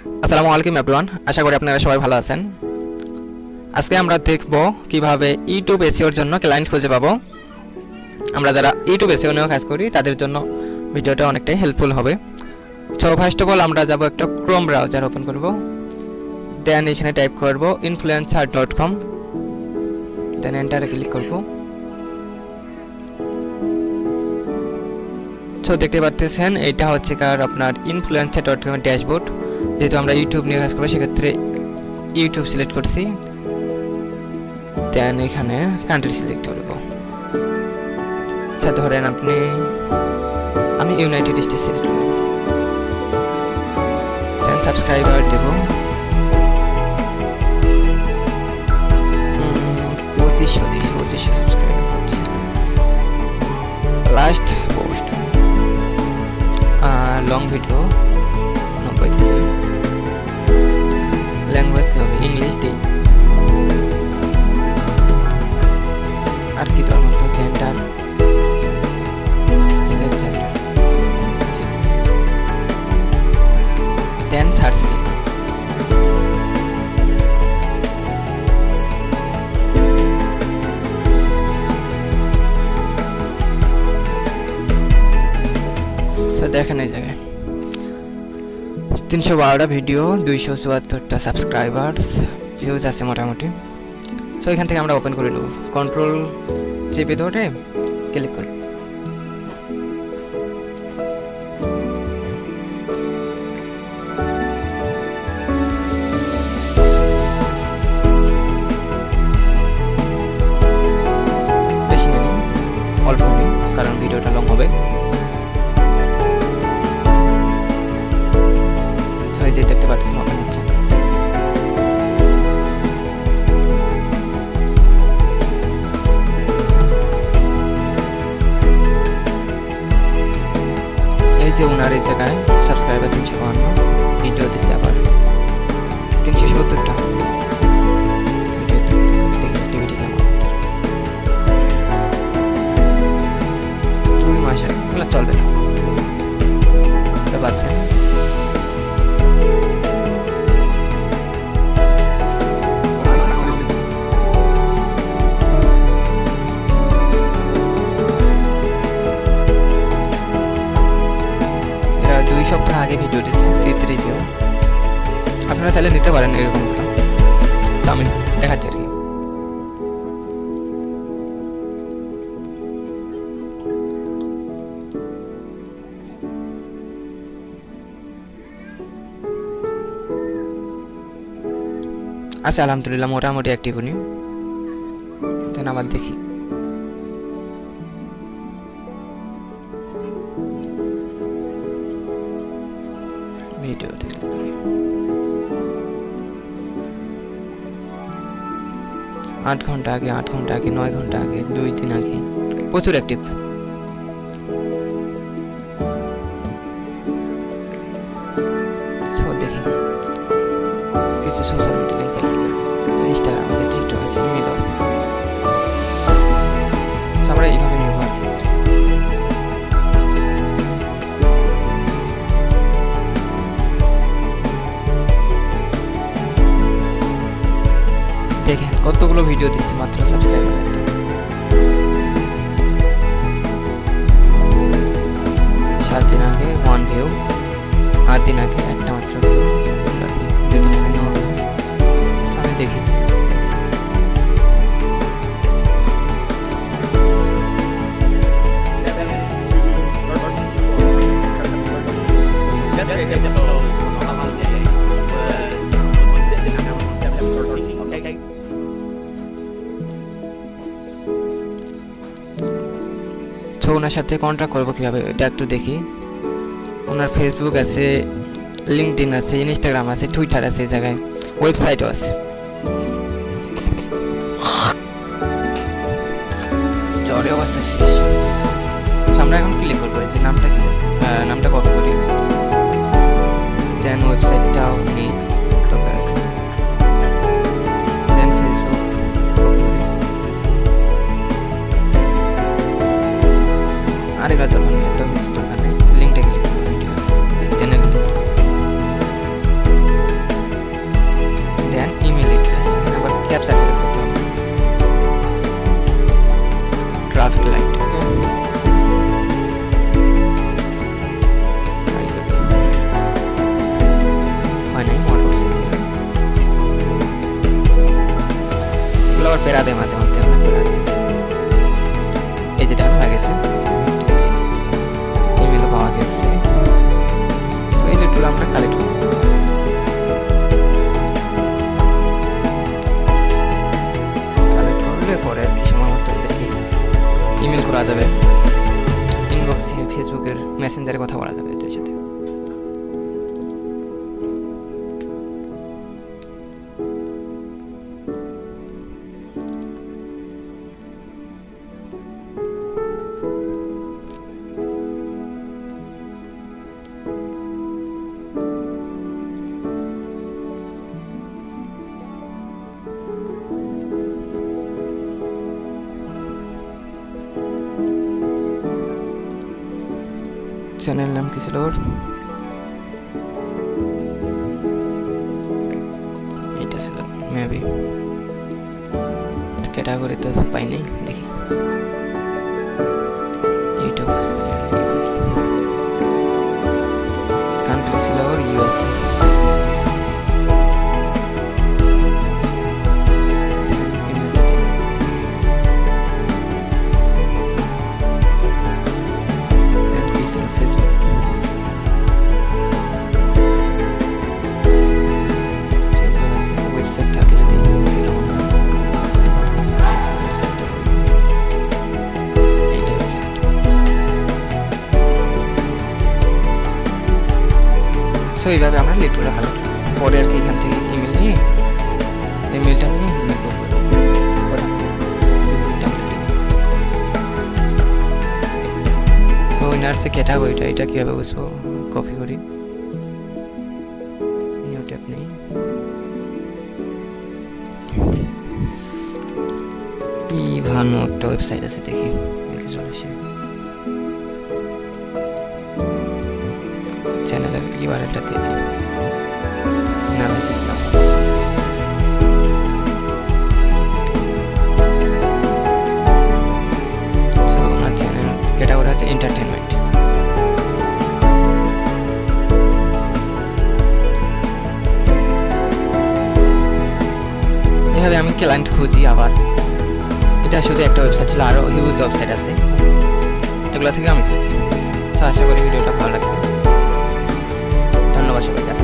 আসসালামু আলাইকুম এভরিওয়ান, আশা করি আপনারা সবাই ভালো আছেন। আজকে আমরা দেখব কিভাবে ইউটিউব এসইওর জন্য ক্লায়েন্ট খুঁজে পাবো। আমরা যারা ইউটিউব এসইও নিয়ে কাজ করি তাদের জন্য ভিডিওটা অনেকটাই হেল্পফুল হবে। সো ফার্স্ট অফ অল আমরা যাব একটা ক্রোম ব্রাউজার ওপেন করব, দেন এখানে টাইপ করব influencer.com, দেন এন্টারে ক্লিক করব। সো দেখতে পাচ্ছেন এটা হচ্ছে কার আপনার influencer.com এর ড্যাশবোর্ড। যেহেতু আমরা ইউটিউব নিয়ে কাজ করবো সেক্ষেত্রে ইউটিউব সিলেক্ট করছি, দেন এখানে কান্ট্রি সিলেক্ট করব। আচ্ছা ধরেন আমি ইউনাইটেড স্টেটস সিলেক্ট করব, দেন সাবস্ক্রাইবার দেব 2500 subscriber. Last post long video 90 দিন, ল্যাঙ্গুয়েজ কি হবে ইংলিশ দিন, আর কি তোর মতো জেন্ডার সিলেক্ট জেন্ডার, দেন সার্চ ক্লিক। সো দেখেন এই জায়গায় 312টা ভিডিও, 274টা সাবস্ক্রাইবার্স, ভিউজ আছে মোটামুটি। সো এখান থেকে আমরা ওপেন করে নেব, কন্ট্রোল চেপে ধরে ক্লিক করব। বেশি না নিন, অল্প নিন, কারণ ভিডিওটা লং হবে। যে দেখতে পাচ্ছেন ওপেন হচ্ছে। এই যে ওনার এই জায়গায় সাবস্ক্রাইবার 352, ভিডিও দিচ্ছে আবার 370টা ভিডিও। দেখি অ্যাক্টিভিটি কেমন, 2 মাস এগুলো চলবে না, বাদ দেন। এরা 2 সপ্তাহ আগে ভিডিও দিচ্ছে, 33 ভিউ। আপনারা চাইলে নিতে পারেন এরকমগুলো। আমি দেখাচ্ছি আর কি। আচ্ছা আলহামদুলিল্লাহ মোটামুটি অ্যাক্টিভ উনি। দেন আবার দেখি ভিডিও দেখি 8 ঘন্টা আগে, 8 ঘন্টা আগে, 9 ঘন্টা আগে, 2 দিন আগে, প্রচুর অ্যাক্টিভ। সো দেখি কিছু সোশ্যাল মিডিয়া লিঙ্ক পাই কিনা। ইনস্টাগ্রাম আছে, টিকটক আছে, ইমেল আছে। আমরা এইভাবে নিব আর কি। দেখেন কতগুলো ভিডিও দিচ্ছি মাত্র সাবস্ক্রাইবার। 7 দিন আগে 1 ভিউ, 8 দিন আগে একটা মাত্র ভিউ, 2 দিন আগে 9 ভিউ। আমি দেখি তো ওনার সাথে কন্ট্যাক্ট করবো কীভাবে এটা একটু দেখি। ওনার ফেসবুক আছে, লিঙ্কডইন আছে, ইনস্টাগ্রাম আছে, টুইটার আছে, এই জায়গায় ওয়েবসাইটও আছে। জ্বরে অবস্থা শেষ। আমরা এখন ক্লিক করবো, এই যে নামটা কপি করি, দেন ওয়েবসাইটটাও নিই, দরকার আছে, দেন ফেসবুক কপি করি, আর এগুলো দরকার নেই, এত কিছু দরকার নেই। লিঙ্কটা ক্লিক করবো, ভিডিও চ্যানেল পেরা দেয় মাঝে মধ্যে, অনেক পেরা দেয়। এই যে দেখুন হয়ে গেছে, ইমেলও পাওয়া গেছে। তো এই লিডগুলো আমরা কালেক্ট করব। কালেক্ট করলে পরে আর কি সময় মতো এদেরকে ইমেল করা যাবে, ইনবক্সে ফেসবুকের মেসেঞ্জারে কথা বলা যাবে এদের সাথে। চ্যানেল নাম কি ছিল ওর? এটা ছিল মেবি, ক্যাটাগরি তো পাই নাই, দেখি ইউটিউব। কান্ট্রি ছিল ওর ইউএসএ। সো এইভাবে আমরা লিডগুলো কালেক্ট পরে আর কি এখান থেকে ইমেল নিয়ে ইমেলটা নিয়ে ইমেল করবো। সো এনার যে ক্যাটাগরিটা এটা কীভাবে বুঝবো? কপি করি, নিউ ট্যাব নেই, ইভানো একটা ওয়েবসাইট আছে, দেখি দেখে চলে আসে। চ্যানেলের ইউআরএলটা দিয়ে দিই, অ্যানালাইসিস নাও। সো আমার চ্যানেল ক্যাটাগরি আছে এন্টারটেনমেন্ট। এভাবে আমি ক্লায়েন্ট খুঁজি। আবার এটা শুধু একটা ওয়েবসাইট ছিল, আরও হিউজ ওয়েবসাইট আছে, এগুলো থেকে আমি খুঁজি। সো আশা করি ভিডিওটা ভালো লাগবে। ধন্যবাদ সবাইকে।